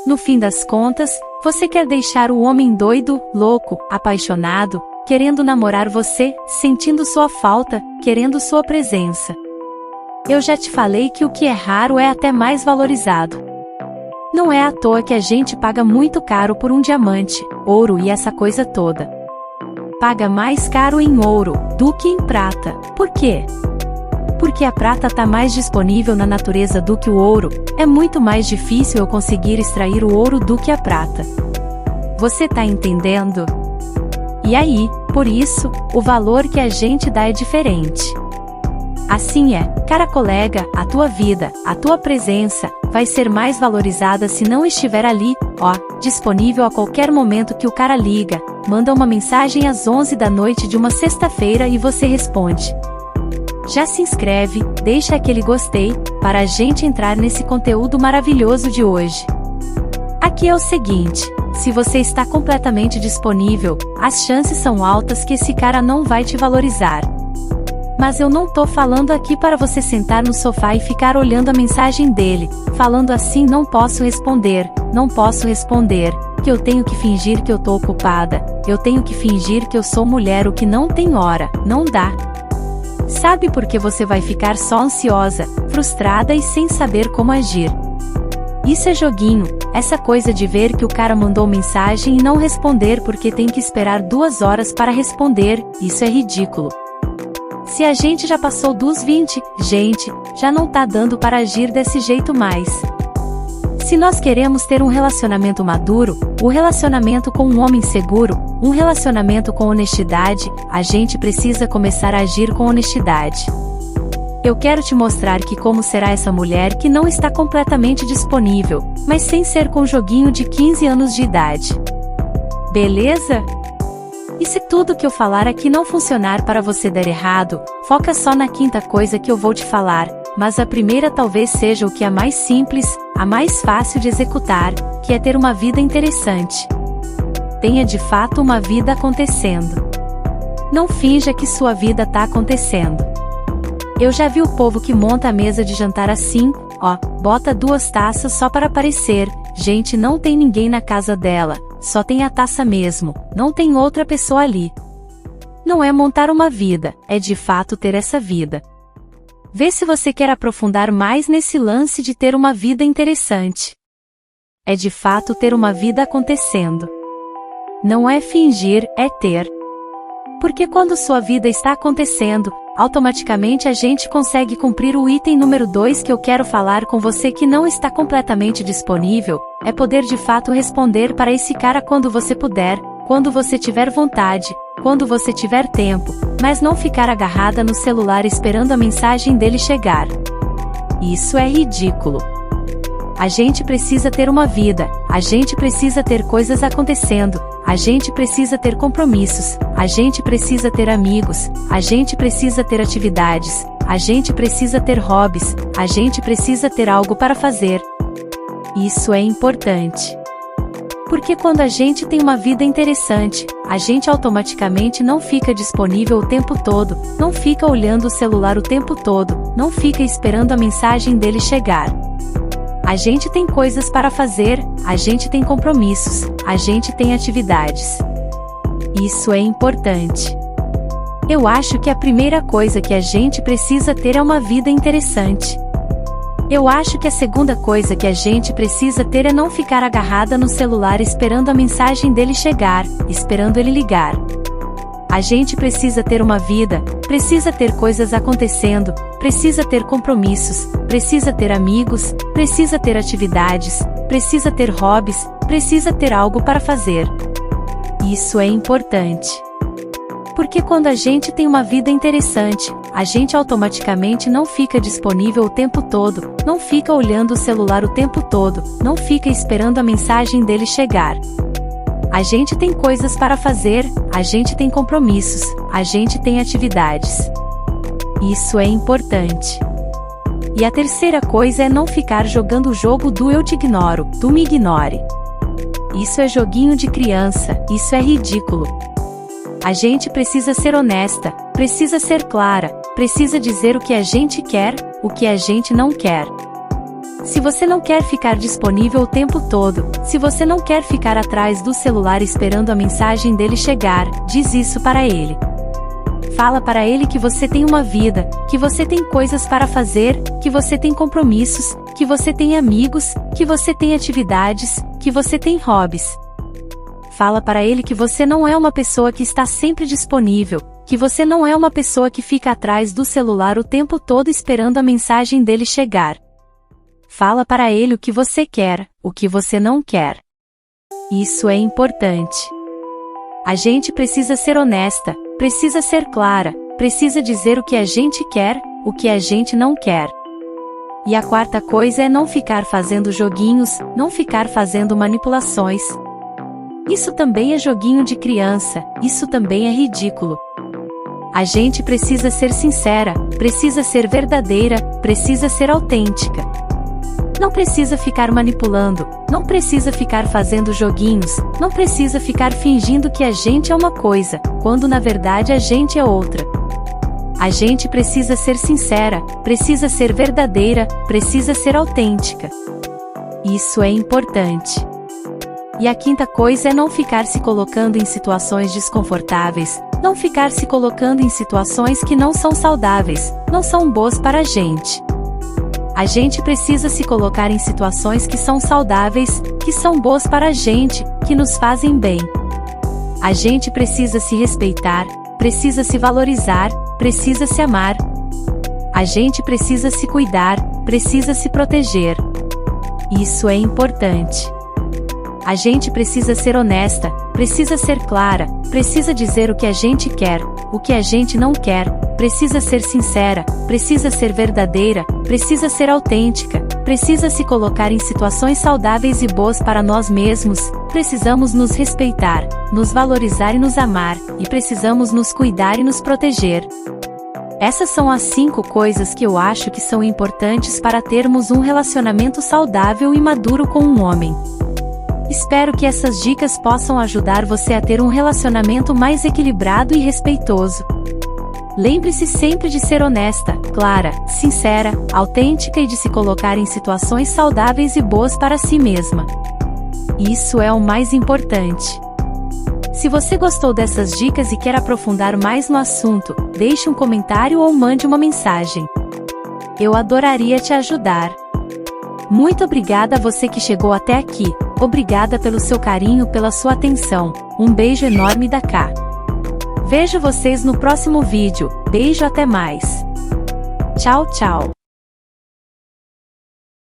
No fim das contas, você quer deixar o homem doido, louco, apaixonado, querendo namorar você, sentindo sua falta, querendo sua presença. Eu já te falei que o que é raro é até mais valorizado. Não é à toa que a gente paga muito caro por um diamante, ouro e essa coisa toda. Paga mais caro em ouro do que em prata. Por quê? Porque a prata tá mais disponível na natureza do que o ouro, é muito mais difícil eu conseguir extrair o ouro do que a prata. Você tá entendendo? E aí, por isso, o valor que a gente dá é diferente. Assim é, cara colega, a tua vida, a tua presença, vai ser mais valorizada se não estiver ali, disponível a qualquer momento que o cara liga, manda uma mensagem às 11 da noite de uma sexta-feira e você responde. Já se inscreve, deixa aquele gostei, para a gente entrar nesse conteúdo maravilhoso de hoje. Aqui é o seguinte, se você está completamente disponível, as chances são altas que esse cara não vai te valorizar. Mas eu não tô falando aqui para você sentar no sofá e ficar olhando a mensagem dele, falando assim não posso responder, que eu tenho que fingir que eu tô ocupada, eu tenho que fingir que eu sou mulher, o que não tem hora, não dá. Sabe por que você vai ficar só ansiosa, frustrada e sem saber como agir? Isso é joguinho, essa coisa de ver que o cara mandou mensagem e não responder porque tem que esperar 2 horas para responder, isso é ridículo. Se a gente já passou dos 20, gente, já não tá dando para agir desse jeito mais. Se nós queremos ter um relacionamento maduro, um relacionamento com um homem seguro, um relacionamento com honestidade, a gente precisa começar a agir com honestidade. Eu quero te mostrar que como será essa mulher que não está completamente disponível, mas sem ser com joguinho de 15 anos de idade. Beleza? E se tudo que eu falar aqui não funcionar para você der errado, foca só na quinta coisa que eu vou te falar, mas a primeira talvez seja o que é mais simples, a mais fácil de executar, que é ter uma vida interessante. Tenha de fato uma vida acontecendo. Não finja que sua vida tá acontecendo. Eu já vi o povo que monta a mesa de jantar assim, bota 2 taças só para aparecer, gente, não tem ninguém na casa dela, só tem a taça mesmo, não tem outra pessoa ali. Não é montar uma vida, é de fato ter essa vida. Vê se você quer aprofundar mais nesse lance de ter uma vida interessante. É de fato ter uma vida acontecendo. Não é fingir, é ter. Porque quando sua vida está acontecendo, automaticamente a gente consegue cumprir o item número 2 que eu quero falar com você que não está completamente disponível, é poder de fato responder para esse cara quando você puder, quando você tiver vontade, quando você tiver tempo, mas não ficar agarrada no celular esperando a mensagem dele chegar. Isso é ridículo. A gente precisa ter uma vida, a gente precisa ter coisas acontecendo, a gente precisa ter compromissos, a gente precisa ter amigos, a gente precisa ter atividades, a gente precisa ter hobbies, a gente precisa ter algo para fazer. Isso é importante. Porque quando a gente tem uma vida interessante, a gente automaticamente não fica disponível o tempo todo, não fica olhando o celular o tempo todo, não fica esperando a mensagem dele chegar. A gente tem coisas para fazer, a gente tem compromissos, a gente tem atividades. Isso é importante. Eu acho que a primeira coisa que a gente precisa ter é uma vida interessante. Eu acho que a segunda coisa que a gente precisa ter é não ficar agarrada no celular esperando a mensagem dele chegar, esperando ele ligar. A gente precisa ter uma vida, precisa ter coisas acontecendo, precisa ter compromissos, precisa ter amigos, precisa ter atividades, precisa ter hobbies, precisa ter algo para fazer. Isso é importante. Porque quando a gente tem uma vida interessante, a gente automaticamente não fica disponível o tempo todo, não fica olhando o celular o tempo todo, não fica esperando a mensagem dele chegar. A gente tem coisas para fazer, a gente tem compromissos, a gente tem atividades. Isso é importante. E a terceira coisa é não ficar jogando o jogo do eu te ignoro, tu me ignore. Isso é joguinho de criança, isso é ridículo. A gente precisa ser honesta, precisa ser clara, precisa dizer o que a gente quer, o que a gente não quer. Se você não quer ficar disponível o tempo todo, se você não quer ficar atrás do celular esperando a mensagem dele chegar, diz isso para ele. Fala para ele que você tem uma vida, que você tem coisas para fazer, que você tem compromissos, que você tem amigos, que você tem atividades, que você tem hobbies. Fala para ele que você não é uma pessoa que está sempre disponível, que você não é uma pessoa que fica atrás do celular o tempo todo esperando a mensagem dele chegar. Fala para ele o que você quer, o que você não quer. Isso é importante. A gente precisa ser honesta, precisa ser clara, precisa dizer o que a gente quer, o que a gente não quer. E a quarta coisa é não ficar fazendo joguinhos, não ficar fazendo manipulações. Isso também é joguinho de criança, isso também é ridículo. A gente precisa ser sincera, precisa ser verdadeira, precisa ser autêntica. Não precisa ficar manipulando, não precisa ficar fazendo joguinhos, não precisa ficar fingindo que a gente é uma coisa, quando na verdade a gente é outra. A gente precisa ser sincera, precisa ser verdadeira, precisa ser autêntica. Isso é importante. E a quinta coisa é não ficar se colocando em situações desconfortáveis, não ficar se colocando em situações que não são saudáveis, não são boas para a gente. A gente precisa se colocar em situações que são saudáveis, que são boas para a gente, que nos fazem bem. A gente precisa se respeitar, precisa se valorizar, precisa se amar. A gente precisa se cuidar, precisa se proteger. Isso é importante. A gente precisa ser honesta, precisa ser clara, precisa dizer o que a gente quer, o que a gente não quer, precisa ser sincera, precisa ser verdadeira, precisa ser autêntica, precisa se colocar em situações saudáveis e boas para nós mesmos, precisamos nos respeitar, nos valorizar e nos amar, e precisamos nos cuidar e nos proteger. Essas são as 5 coisas que eu acho que são importantes para termos um relacionamento saudável e maduro com um homem. Espero que essas dicas possam ajudar você a ter um relacionamento mais equilibrado e respeitoso. Lembre-se sempre de ser honesta, clara, sincera, autêntica e de se colocar em situações saudáveis e boas para si mesma. Isso é o mais importante. Se você gostou dessas dicas e quer aprofundar mais no assunto, deixe um comentário ou mande uma mensagem. Eu adoraria te ajudar. Muito obrigada a você que chegou até aqui. Obrigada pelo seu carinho, pela sua atenção. Um beijo enorme da Ká. Vejo vocês no próximo vídeo. Beijo, até mais. Tchau, tchau.